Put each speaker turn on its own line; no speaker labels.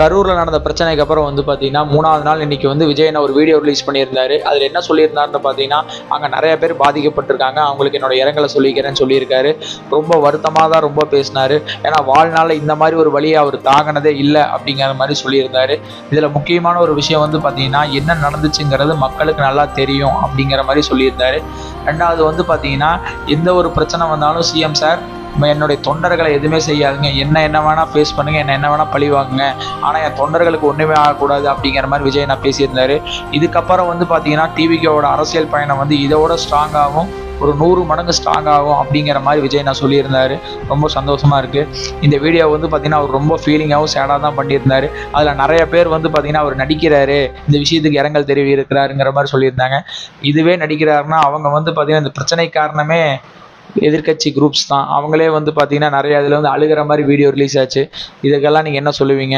கரூரில் நடந்த பிரச்சனைக்கு அப்புறம் வந்து பார்த்தீங்கன்னா 3வது நாள் இன்றைக்கி வந்து விஜய் ஒரு வீடியோ ரிலீஸ் பண்ணியிருந்தாரு. அதில் என்ன சொல்லியிருந்தாருன்னு பார்த்தீங்கன்னா, அங்கே நிறைய பேர் பாதிக்கப்பட்டிருக்காங்க, அவங்களுக்கு என்னோட இரங்கலை சொல்லிக்கிறேன்னு சொல்லியிருக்காரு. ரொம்ப வருத்தமாக தான் ரொம்ப பேசினார். ஏன்னா வாழ்நாளில் இந்த மாதிரி ஒரு வழியை அவர் தாங்கினதே இல்லை அப்படிங்கிற மாதிரி சொல்லியிருந்தாரு. இதில் முக்கியமான ஒரு விஷயம் வந்து பார்த்தீங்கன்னா, என்ன நடந்துச்சுங்கிறது மக்களுக்கு நல்லா தெரியும் அப்படிங்கிற மாதிரி சொல்லியிருந்தாரு. 2வது வந்து பார்த்தீங்கன்னா, எந்த ஒரு பிரச்சனை வந்தாலும் சிஎம் சார் என்னுடைய தொண்டர்களை எதுவுமே செய்யாதுங்க, என்ன வேணால் ஃபேஸ் பண்ணுங்கள், என்ன வேணால் பழி வாங்குங்க, ஆனால் என் தொண்டர்களுக்கு ஒன்றுமே ஆகக்கூடாது அப்படிங்கிற மாதிரி விஜய் நான் பேசியிருந்தார். இதுக்கப்புறம் வந்து பார்த்தீங்கன்னா டிவிகேவோட அரசியல் பயணம் வந்து இதோட ஸ்ட்ராங்காகவும் ஒரு 100 மடங்கு ஸ்ட்ராங் ஆகும் அப்படிங்கிற மாதிரி விஜய் நான் சொல்லியிருந்தார். ரொம்ப சந்தோஷமாக இருக்குது. இந்த வீடியோ வந்து பார்த்திங்கன்னா அவர் ரொம்ப ஃபீலிங்காகவும் சேடாக தான் பண்ணியிருந்தார். அதில் நிறைய பேர் வந்து பார்த்திங்கன்னா அவர் நடிக்கிறாரு, இந்த விஷயத்துக்கு இரங்கல் தெரிவிக்கிறாருங்கிற மாதிரி சொல்லியிருந்தாங்க. இதுவே நடிக்கிறாருன்னா அவங்க வந்து பார்த்திங்கன்னா இந்த பிரச்சனை காரணமே எதிர்க்கட்சி குரூப்ஸ் தான். அவங்களே வந்து பார்த்திங்கன்னா நிறைய இதில் வந்து அழுகிற மாதிரி வீடியோ ரிலீஸ் ஆச்சு. இதுக்கெல்லாம் நீங்கள் என்ன சொல்லுவீங்க?